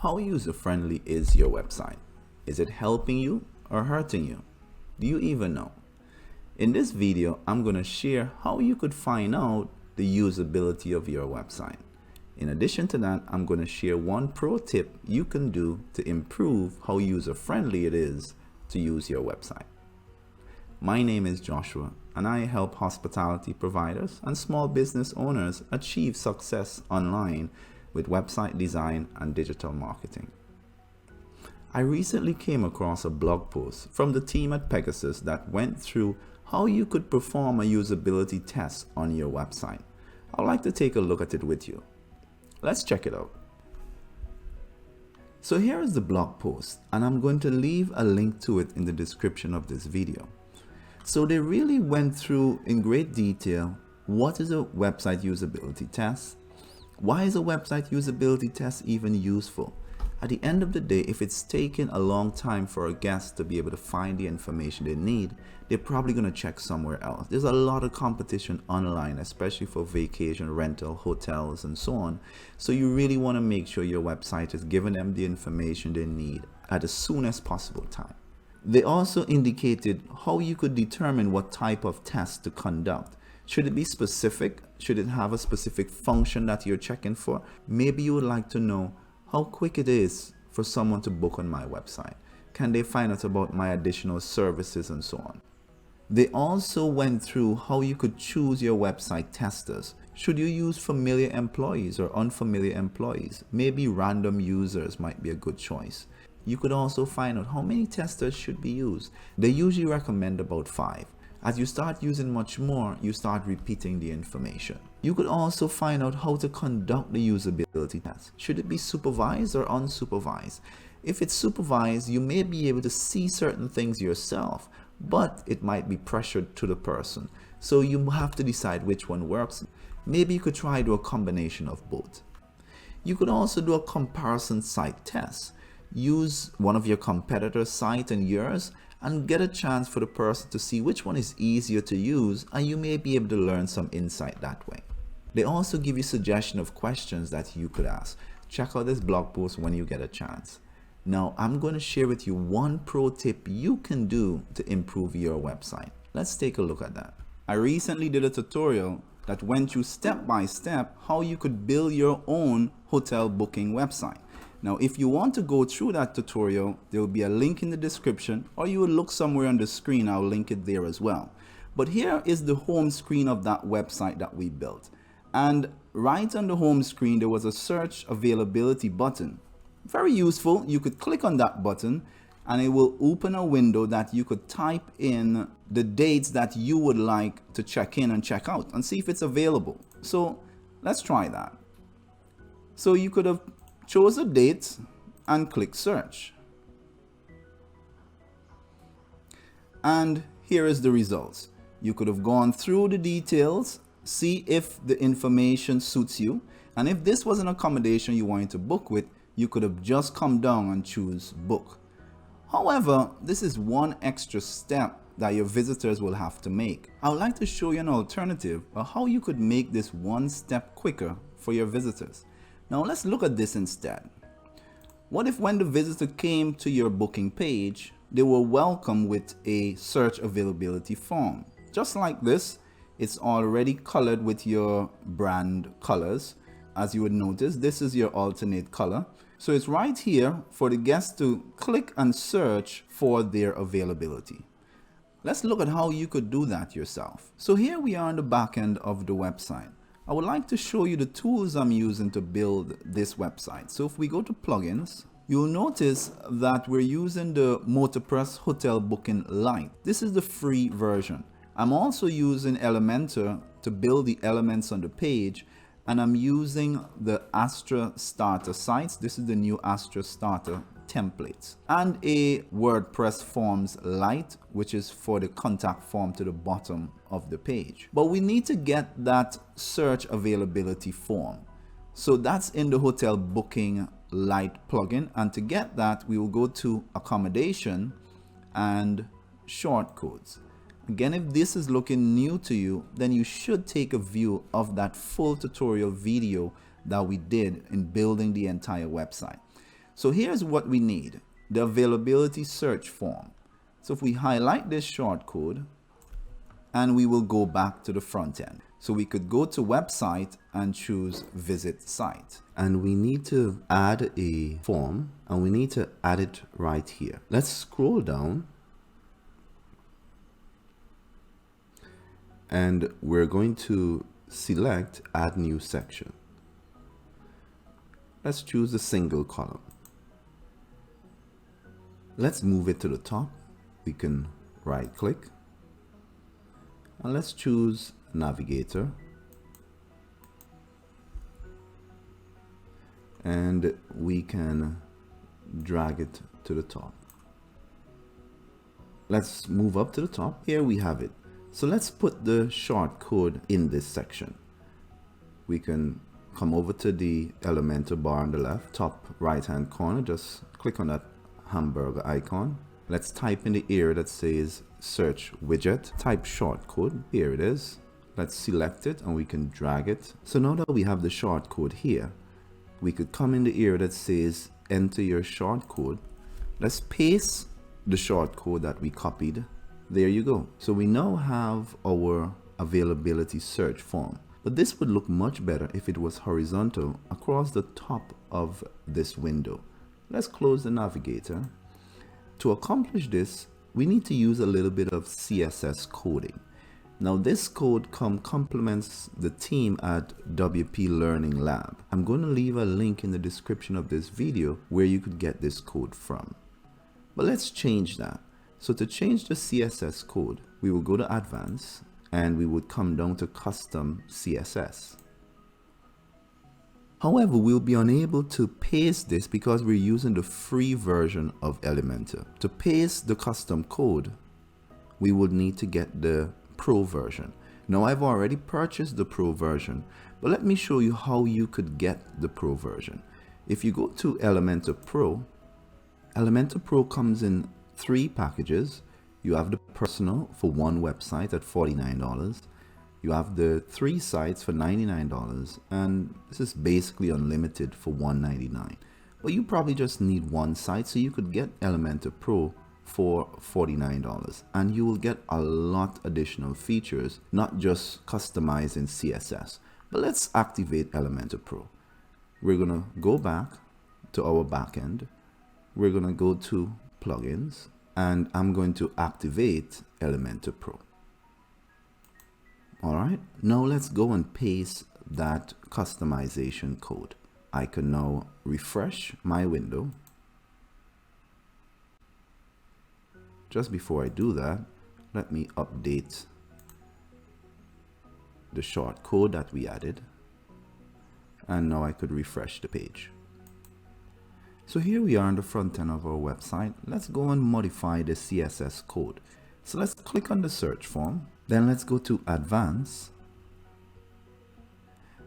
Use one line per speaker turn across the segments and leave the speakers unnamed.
How user-friendly is your website? Is it helping you or hurting you? Do you even know? In this video, I'm going to share how you could find out the usability of your website. In addition to that, I'm going to share one pro tip you can do to improve how user-friendly it is to use your website. My name is Joshua, and I help hospitality providers and small business owners achieve success online with website design and digital marketing. I recently came across a blog post from the team at Pegasus that went through how you could perform a usability test on your website. I'd like to take a look at it with you. Let's check it out. So here is the blog post, and I'm going to leave a link to it in the description of this video. So they really went through in great detail what is a website usability test. Why is a website usability test even useful? At the end of the day, if it's taken a long time for a guest to be able to find the information they need, they're probably going to check somewhere else. There's a lot of competition online, especially for vacation rental, hotels, and so on. So you really want to make sure your website is giving them the information they need at the soonest possible time. They also indicated how you could determine what type of test to conduct. Should it be specific? Should it have a specific function that you're checking for? Maybe you would like to know how quick it is for someone to book on my website. Can they find out about my additional services and so on? They also went through how you could choose your website testers. Should you use familiar employees or unfamiliar employees? Maybe random users might be a good choice. You could also find out how many testers should be used. They usually recommend about 5. As you start using much more, you start repeating the information. You could also find out how to conduct the usability test. Should it be supervised or unsupervised? If it's supervised, you may be able to see certain things yourself, but it might be pressured to the person. So you have to decide which one works. Maybe you could try to do a combination of both. You could also do a comparison site test. Use one of your competitors' site and yours and get a chance for the person to see which one is easier to use, and you may be able to learn some insight that way. They also give you suggestion of questions that you could ask. Check out this blog post when you get a chance. Now I'm going to share with you one pro tip you can do to improve your website. Let's take a look at that. I recently did a tutorial that went through step by step how you could build your own hotel booking website. Now, if you want to go through that tutorial, there will be a link in the description, or you will look somewhere on the screen. I'll link it there as well. But here is the home screen of that website that we built. And right on the home screen, there was a search availability button. Very useful. You could click on that button and it will open a window that you could type in the dates that you would like to check in and check out and see if it's available. So let's try that. So you could have chose a date and click search. And here is the results. You could have gone through the details, see if the information suits you. And if this was an accommodation you wanted to book with, you could have just come down and choose book. However, this is one extra step that your visitors will have to make. I would like to show you an alternative of how you could make this one step quicker for your visitors. Now let's look at this instead. What if when the visitor came to your booking page, they were welcomed with a search availability form? Just like this, it's already colored with your brand colors. As you would notice, this is your alternate color. So it's right here for the guest to click and search for their availability. Let's look at how you could do that yourself. So here we are on the back end of the website. I would like to show you the tools I'm using to build this website. So if we go to plugins, you'll notice that we're using the MotorPress Hotel Booking Lite. This is the free version. I'm also using Elementor to build the elements on the page, and I'm using the Astra Starter sites. This is the new Astra Starter templates, and a WordPress Forms Lite, which is for the contact form to the bottom of the page. But we need to get that search availability form. So that's in the Hotel Booking Lite plugin. And to get that, we will go to Accommodation and Shortcodes. Again, if this is looking new to you, then you should take a view of that full tutorial video that we did in building the entire website. So here's what we need, the availability search form. So if we highlight this shortcode, and we will go back to the front end. So we could go to website and choose visit site. And we need to add a form, and we need to add it right here. Let's scroll down. And we're going to select add new section. Let's choose a single column. Let's move it to the top. We can right click. And let's choose navigator, and we can drag it to the top. Let's move up to the top. Here we have it. So let's put the short code in this section. We can come over to the Elementor bar on the left, top right hand corner. Just click on that hamburger icon. Let's type in the area that says search widget, type shortcode. Here it is. Let's select it and we can drag it. So now that we have the shortcode here, we could come in the area that says enter your shortcode. Let's paste the shortcode that we copied. There you go. So we now have our availability search form. But this would look much better if it was horizontal across the top of this window. Let's close the navigator. To accomplish this, we need to use a little bit of CSS coding. Now this code complements the team at WP Learning Lab. I'm going to leave a link in the description of this video where you could get this code from. But let's change that. So to change the CSS code, we will go to Advanced and we would come down to Custom CSS. However, we'll be unable to paste this because we're using the free version of Elementor. To paste the custom code, we would need to get the Pro version. Now I've already purchased the Pro version, but let me show you how you could get the Pro version. If you go to Elementor Pro comes in 3 packages. You have the personal for 1 website at $49. You have the 3 sites for $99, and this is basically unlimited for $199. But you probably just need 1 site, so you could get Elementor Pro for $49, and you will get a lot additional features, not just customizing CSS. But let's activate Elementor Pro. We're gonna go back to our backend. We're gonna go to plugins, and I'm going to activate Elementor Pro. All right, now let's go and paste that customization code. I can now refresh my window. Just before I do that, let me update the short code that we added. And now I could refresh the page. So here we are on the front end of our website. Let's go and modify the CSS code. So let's click on the search form. Then let's go to Advanced,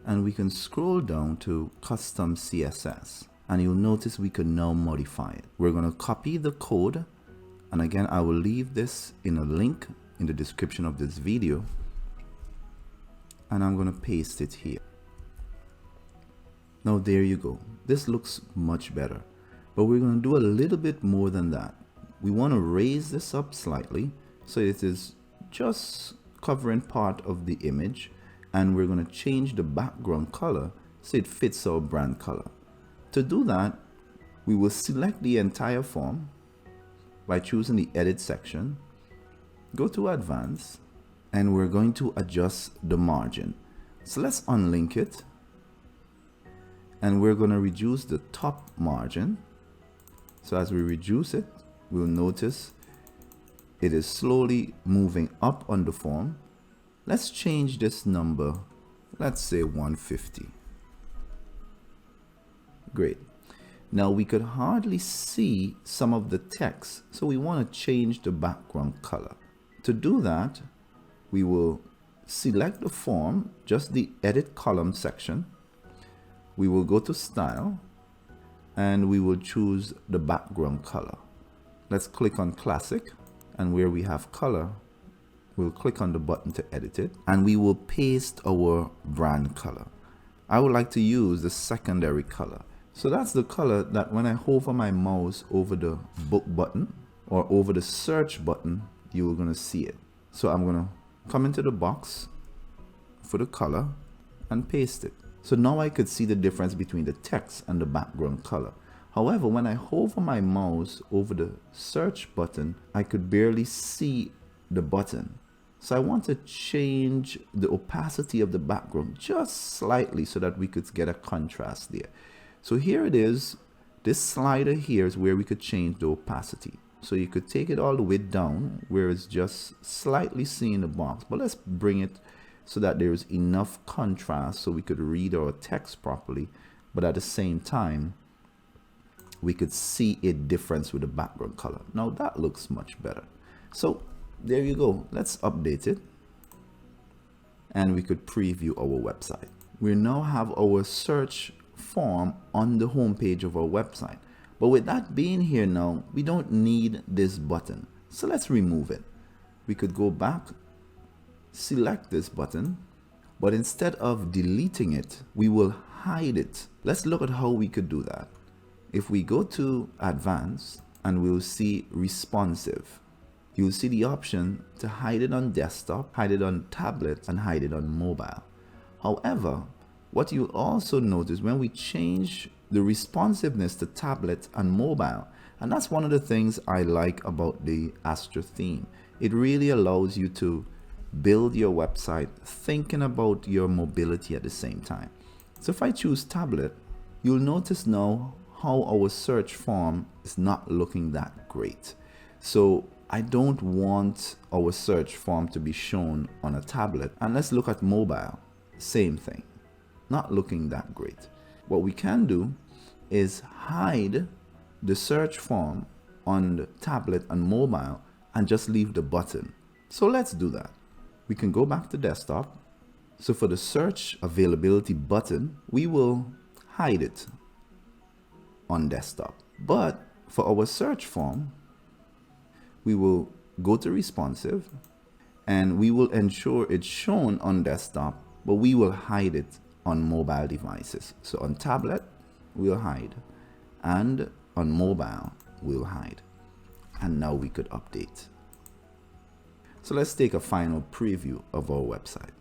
and we can scroll down to Custom CSS, and you'll notice we can now modify it. We're going to copy the code, and again I will leave this in a link in the description of this video, and I'm going to paste it here. Now there you go. This looks much better, but we're going to do a little bit more than that. We want to raise this up slightly so it is just covering part of the image, and we're going to change the background color so it fits our brand color. To do that, we will select the entire form by choosing the edit section, go to Advanced, and we're going to adjust the margin. So let's unlink it, and we're going to reduce the top margin. So as we reduce it, we'll notice it is slowly moving up on the form. Let's change this number, let's say 150. Great. Now we could hardly see some of the text, so we want to change the background color. To do that, we will select the form, just the edit column section. We will go to Style, and we will choose the background color. Let's click on Classic, and where we have color, we'll click on the button to edit it, and we will paste our brand color. I would like to use the secondary color, So that's the color that when I hover my mouse over the book button or over the search button, you're going to see it. So I'm going to come into the box for the color and paste it. So now I could see the difference between the text and the background color. However, when I hover my mouse over the search button, I could barely see the button. So I want to change the opacity of the background just slightly so that we could get a contrast there. So here it is. This slider here is where we could change the opacity. So you could take it all the way down where it's just slightly seeing the box. But let's bring it so that there's enough contrast so we could read our text properly. But at the same time, we could see a difference with the background color. Now that looks much better. So there you go. Let's update it. And we could preview our website. We now have our search form on the home page of our website. But with that being here now, we don't need this button. So let's remove it. We could go back, select this button, but instead of deleting it, we will hide it. Let's look at how we could do that. If we go to Advanced and we'll see Responsive, you'll see the option to hide it on desktop, hide it on tablet, and hide it on mobile. However, what you'll also notice when we change the responsiveness to tablet and mobile, and that's one of the things I like about the Astra theme. It really allows you to build your website thinking about your mobility at the same time. So if I choose tablet, you'll notice now how our search form is not looking that great. So I don't want our search form to be shown on a tablet. And let's look at mobile. Same thing. Not looking that great. What we can do is hide the search form on the tablet and mobile and just leave the button. So let's do that. We can go back to desktop. So for the search availability button, we will hide it on desktop. But for our search form, we will go to responsive and we will ensure it's shown on desktop, but we will hide it on mobile devices. So on tablet, we'll hide, and on mobile, we'll hide. And now we could update. So let's take a final preview of our website.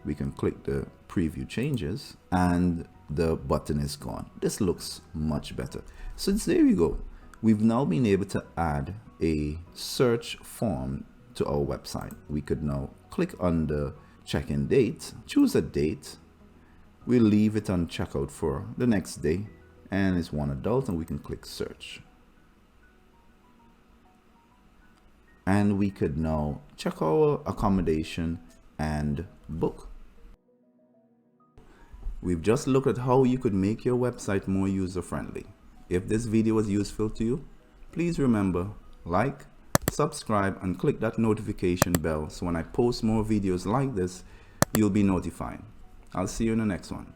We can click the preview changes and the button is gone. This looks much better. So there you go. We've now been able to add a search form to our website. We could now click on the check-in date, choose a date. We'll leave it on checkout for the next day, and it's one adult, and we can click search. And we could now check our accommodation and book. We've just looked at how you could make your website more user-friendly. If this video was useful to you, please remember, like, subscribe, and click that notification bell so when I post more videos like this, you'll be notified. I'll see you in the next one.